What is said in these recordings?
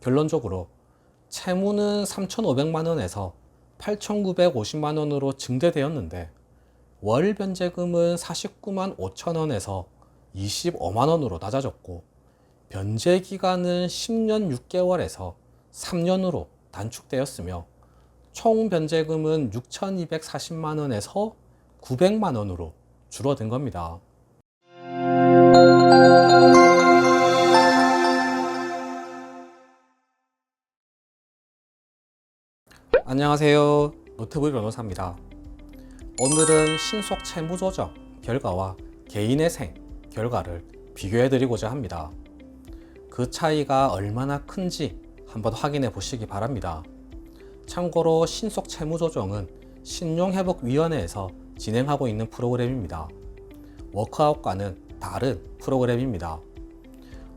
결론적으로 채무는 3,500만원에서 8,950만원으로 증대되었는데 월 변제금은 49만 5천원에서 25만원으로 낮아졌고 변제기간은 10년 6개월에서 3년으로 단축되었으며 총 변제금은 6,240만원에서 900만원으로 줄어든 겁니다. 안녕하세요. 노트북 변호사입니다. 오늘은 신속 채무조정 결과와 개인의 생 결과를 비교해 드리고자 합니다. 그 차이가 얼마나 큰지 한번 확인해 보시기 바랍니다. 참고로 신속 채무조정은 신용회복위원회에서 진행하고 있는 프로그램입니다. 워크아웃과는 다른 프로그램입니다.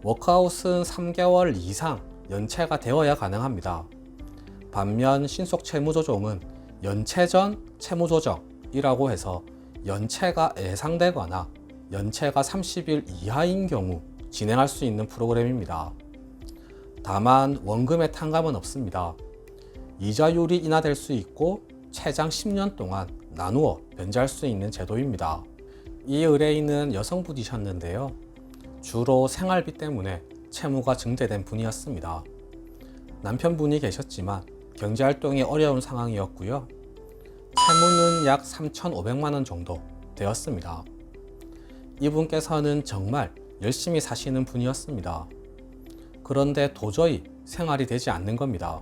워크아웃은 3개월 이상 연체가 되어야 가능합니다. 반면 신속 채무조정은 연체 전 채무조정이라고 해서 연체가 예상되거나 연체가 30일 이하인 경우 진행할 수 있는 프로그램입니다. 다만 원금의 탕감은 없습니다. 이자율이 인하될 수 있고 최장 10년 동안 나누어 변제할 수 있는 제도입니다. 이 의뢰인은 여성분이셨는데요. 주로 생활비 때문에 채무가 증대된 분이었습니다. 남편분이 계셨지만 경제활동이 어려운 상황이었고요. 채무는 약 3,500만원 정도 되었습니다. 이분께서는 정말 열심히 사시는 분이었습니다. 그런데 도저히 생활이 되지 않는 겁니다.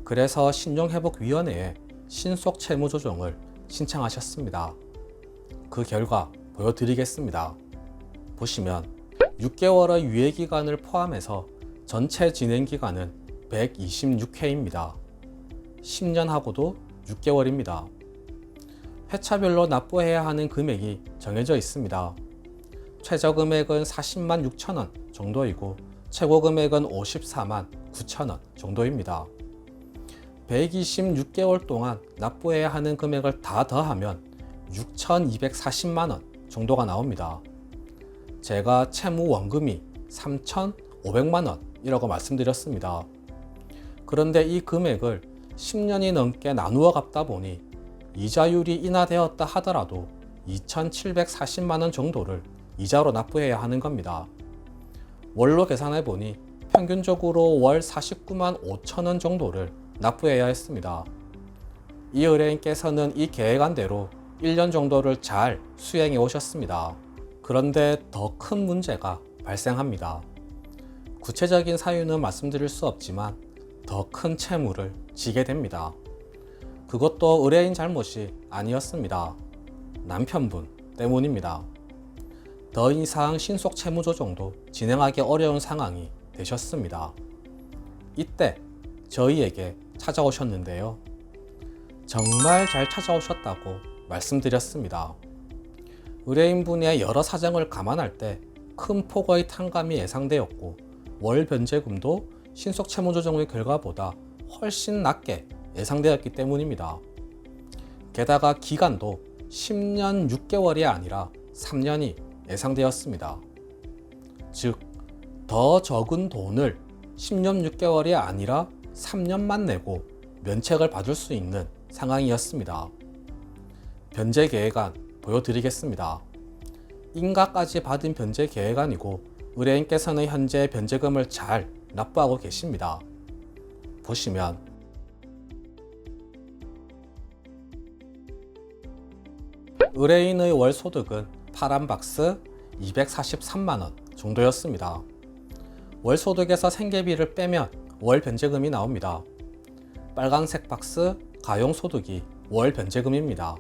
그래서 신용회복위원회에 신속 채무조정을 신청하셨습니다. 그 결과 보여드리겠습니다. 보시면 6개월의 유예기간을 포함해서 전체 진행기간은 126회입니다. 10년하고도 6개월입니다. 회차별로 납부해야 하는 금액이 정해져 있습니다. 최저금액은 40만 6천원 정도이고 최고금액은 54만 9천원 정도입니다. 126개월 동안 납부해야 하는 금액을 다 더하면 6,240만원 정도가 나옵니다. 제가 채무 원금이 3,500만원이라고 말씀드렸습니다. 그런데 이 금액을 10년이 넘게 나누어 갚다 보니 이자율이 인하되었다 하더라도 2,740만원 정도를 이자로 납부해야 하는 겁니다. 월로 계산해 보니 평균적으로 월 49만 5천원 정도를 납부해야 했습니다. 이 의뢰인께서는 이 계획안대로 1년 정도를 잘 수행해 오셨습니다. 그런데 더 큰 문제가 발생합니다. 구체적인 사유는 말씀드릴 수 없지만 더 큰 채무를 지게 됩니다. 그것도 의뢰인 잘못이 아니었습니다. 남편분 때문입니다. 더 이상 신속 채무조정도 진행하기 어려운 상황이 되셨습니다. 이때 저희에게 찾아오셨는데요. 정말 잘 찾아오셨다고 말씀드렸습니다. 의뢰인분의 여러 사정을 감안할 때 큰 폭의 탕감이 예상되었고 월 변제금도 신속 채무조정의 결과보다 훨씬 낮게 예상되었기 때문입니다. 게다가 기간도 10년 6개월이 아니라 3년이 예상되었습니다. 즉, 더 적은 돈을 10년 6개월이 아니라 3년만 내고 면책을 받을 수 있는 상황이었습니다. 변제 계획안 보여드리겠습니다. 인가까지 받은 변제 계획안이고 의뢰인께서는 현재 변제금을 잘 납부하고 계십니다. 보시면 의뢰인의 월 소득은 파란 박스 243만원 정도였습니다. 월 소득에서 생계비를 빼면 월 변제금이 나옵니다. 빨간색 박스 가용소득이 월 변제금입니다.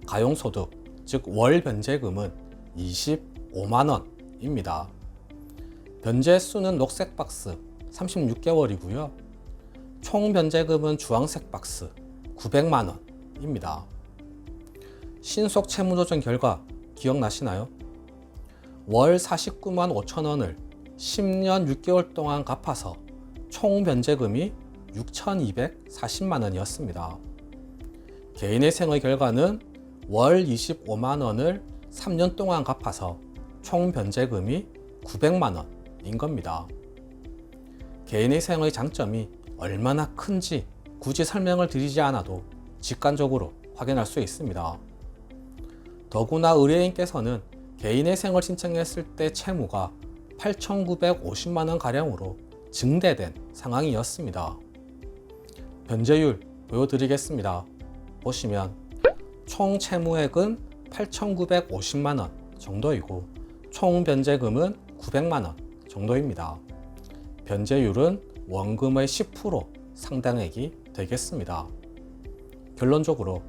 가용소득, 즉 월 변제금은 25만원입니다. 변제수는 녹색 박스 36개월이고요. 총 변제금은 주황색 박스 900만원입니다. 신속 채무조정 결과 기억나시나요? 월 49만 5천원을 10년 6개월 동안 갚아서 총 변제금이 6,240만원이었습니다. 개인회생의 결과는 월 25만원을 3년 동안 갚아서 총 변제금이 900만원인 겁니다. 개인회생의 장점이 얼마나 큰지 굳이 설명을 드리지 않아도 직관적으로 확인할 수 있습니다. 더구나 의뢰인께서는 개인회생을 신청했을 때 채무가 8,950만 원 가량으로 증대된 상황이었습니다. 변제율 보여드리겠습니다. 보시면 총 채무액은 8,950만 원 정도이고 총 변제금은 900만 원 정도입니다. 변제율은 원금의 10% 상당액이 되겠습니다. 결론적으로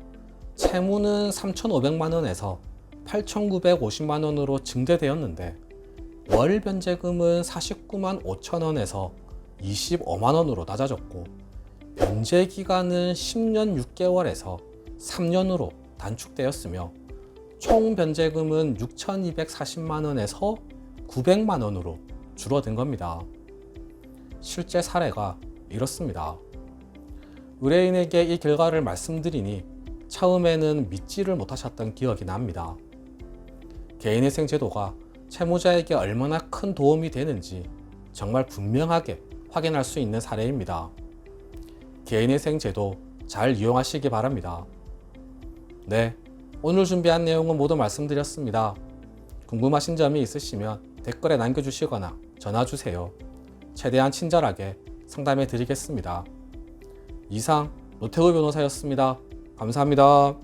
채무는 3,500만 원에서 8,950만 원으로 증대되었는데 월 변제금은 49만 5천 원에서 25만 원으로 낮아졌고 변제 기간은 10년 6개월에서 3년으로 단축되었으며 총 변제금은 6,240만 원에서 900만 원으로 줄어든 겁니다. 실제 사례가 이렇습니다. 의뢰인에게 이 결과를 말씀드리니 처음에는 믿지를 못하셨던 기억이 납니다. 개인회생 제도가 채무자에게 얼마나 큰 도움이 되는지 정말 분명하게 확인할 수 있는 사례입니다. 개인회생 제도 잘 이용하시기 바랍니다. 네, 오늘 준비한 내용은 모두 말씀드렸습니다. 궁금하신 점이 있으시면 댓글에 남겨주시거나 전화주세요. 최대한 친절하게 상담해 드리겠습니다. 이상 노태우 변호사였습니다. 감사합니다.